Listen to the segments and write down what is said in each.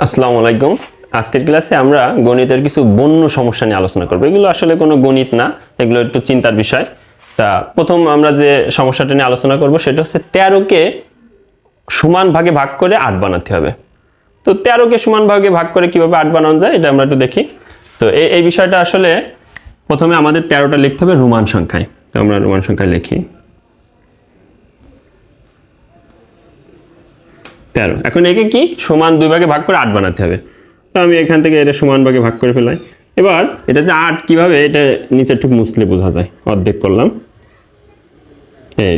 আসসালামু আলাইকুম। আজকের ক্লাসে আমরা গণিতের কিছু বন্য সমস্যা নিয়ে আলোচনা করব। এগুলো আসলে কোনো গণিত না, এগুলো একটু চিন্তার বিষয়। তা প্রথম আমরা যে সমস্যাটা নিয়ে আলোচনা করব সেটা হচ্ছে 13কে সমান ভাগে ভাগ করে 8 বানাতে হবে। তো 13কে সমান ভাগে ভাগ করে কিভাবে 8 বানানো যায় এটা আমরা একটু দেখি। তো এই বিষয়টা আসলে প্রথমে আমাদের 13টা লিখতে হবে রোমান সংখ্যায়। তো আমরা রোমান সংখ্যায় লিখি 13। এখন একে কি সমান 2 ভাগে ভাগ করে 8 বানাতে হবে। তো আমি এখান থেকে এটা সমান ভাগে ভাগ করে ফেলাই। এবার এটা যে 8 কিভাবে এটা নিচে একটু মুছলে বোঝা যায়। অর্ধেক করলাম, এই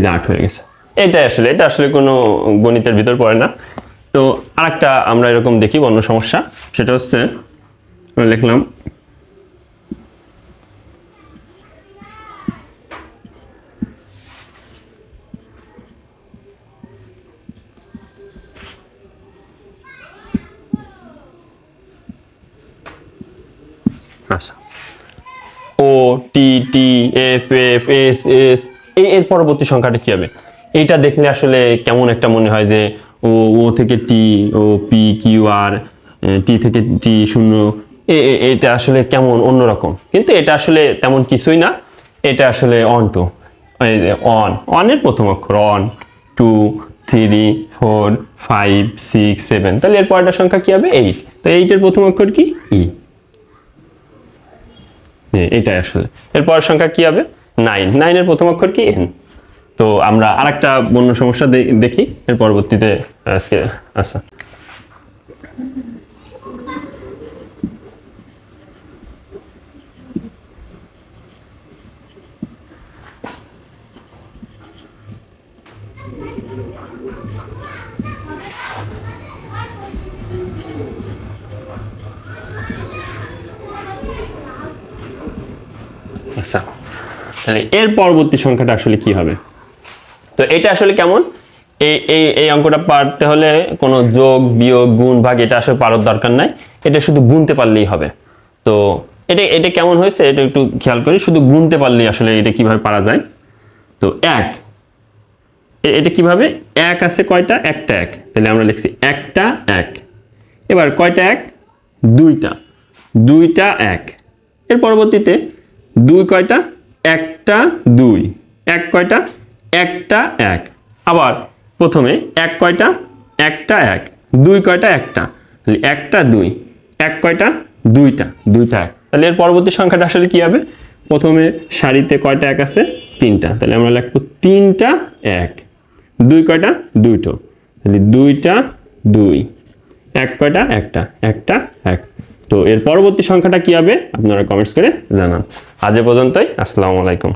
যে 8 হয়ে গেছে। এটা আসলে কোনো গণিতের ভিতর পড়ে না। তো আরেকটা আমরা এরকম দেখি অন্য সমস্যা, সেটা হচ্ছে আমরা লিখলাম আচ্ছা O T T F F S S এর পরবর্তী সংখ্যাটা কি হবে? এইটা দেখলে আসলে কেমন একটা মনে হয় যে ও থেকে টি, ও পি কিউ আর, টি থেকে টি শূন্য, এটা আসলে কেমন অন্যরকম। কিন্তু এটা আসলে তেমন কিছুই না, এটা আসলে অন টু, অনের প্রথম অক্ষর 1 2 3 4 5 6 7। তাহলে এর পরেরটা সংখ্যা কি হবে? 8। তো 8 এর প্রথম অক্ষর কি? ই। এটাই আসলে এর পরের সংখ্যা কি হবে? 9। 9 এর প্রথম অক্ষর কি? এন। তো আমরা আরেকটা বন্য সমস্যা দেখি এর পরবর্তীতে আজকে। আচ্ছা আচ্ছা তাহলে এর পরবর্তী সংখ্যাটা আসলে কি হবে? তো এটা আসলে কেমন, এই অঙ্কটা পারতে হলে কোনো যোগ বিয়োগ গুণ ভাগ এটা আসলে পারার দরকার নাই, এটা শুধু গুনতে পারলেই হবে। তো এটা কেমন হয়েছে এটা একটু খেয়াল করি, শুধু গুনতে পারলেই আসলে এটা কিভাবে পারা যায়। তো 1, এটা কিভাবে? 1 আছে কয়টা? একটা 1, তাহলে আমরা লিখছি একটা 1। এবার কয়টা 1? দুইটা 1। এর পরবর্তীতে 2 কয়টা? একটা 2। 1 কয়টা? একটা 1। আবার প্রথমে 1 কয়টা? একটা 1। 2 কয়টা? একটা, তাহলে একটা 2। 1 কয়টা? দুইটা 1। তাহলে এর পরবর্তী সংখ্যাটা আসলে কি হবে? প্রথমে সারিতে কয়টা 1 আছে? 3টা, তাহলে আমরা লিখবো 3টা 1। 2 কয়টা? দুইটো, তাহলে 2টা 2। 1 কয়টা? একটা 1। তো এর পরবর্তী সংখ্যাটা কি হবে আপনারা কমেন্টস করে জানান। আজ এ পর্যন্তই। আসসালামু আলাইকুম।